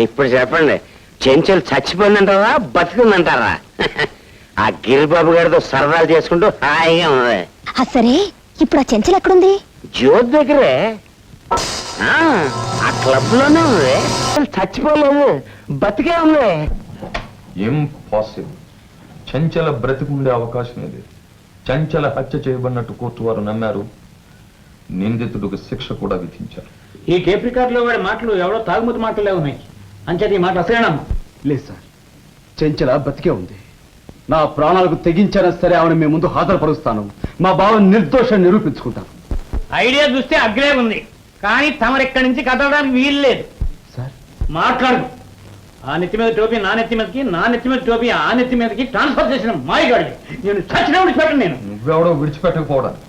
ఇప్పుడు చెప్పండి, చెంచలు చచ్చిపోయిందంటారా బతికిందంటారా? ఆ గిరిబాబు గారితో సరదాలు చేసుకుంటూ హాయిగా ఉంది. సరే, ఇప్పుడు ఆ చెంచలు ఎక్కడుంది? జ్యోతి దగ్గరే, ఆ క్లబ్ లోనే ఉంది. చచ్చిపోలేదు, బతికే ఉంది. ఇంపాసిబుల్. చంచల బ్రతికుండే అవకాశం ఇది. చంచల హత్య చేయబడినట్టు కోర్టు వారు నమ్మారు. నిందితుడికి శిక్ష కూడా విధించారు. ఈ కేప్ రికార్డ్ లో వాడి మాటలు ఎవరో తాగుమతి మాటలే ఉన్నాయి. అంచేది ఈ మాట అసలేనమ్మా. లేదు సార్, చెంచల బతికే ఉంది. నా ప్రాణాలకు తెగించినా సరే ఆవిడ మీ ముందు హాజరుపరుస్తాను. మా బావని నిర్దోషం నిరూపించుకుంటాను. ఐడియా చూస్తే అగ్రే ఉంది, కానీ తమరెక్కడి నుంచి కదలడానికి వీలు లేదు. సార్ మాట్లాడు. ఆ నెత్తి మీద టోపీ నా నెత్తి మీదకి, నా నెత్తి మీద టోపీ ఆ నెత్తి మీదకి ట్రాన్స్ఫర్ చేసిన మాయగాడి నేను చచ్చినా విడిచిపెట్టను. నేను నువ్వెవడో విడిచిపెట్టకపోవడానికి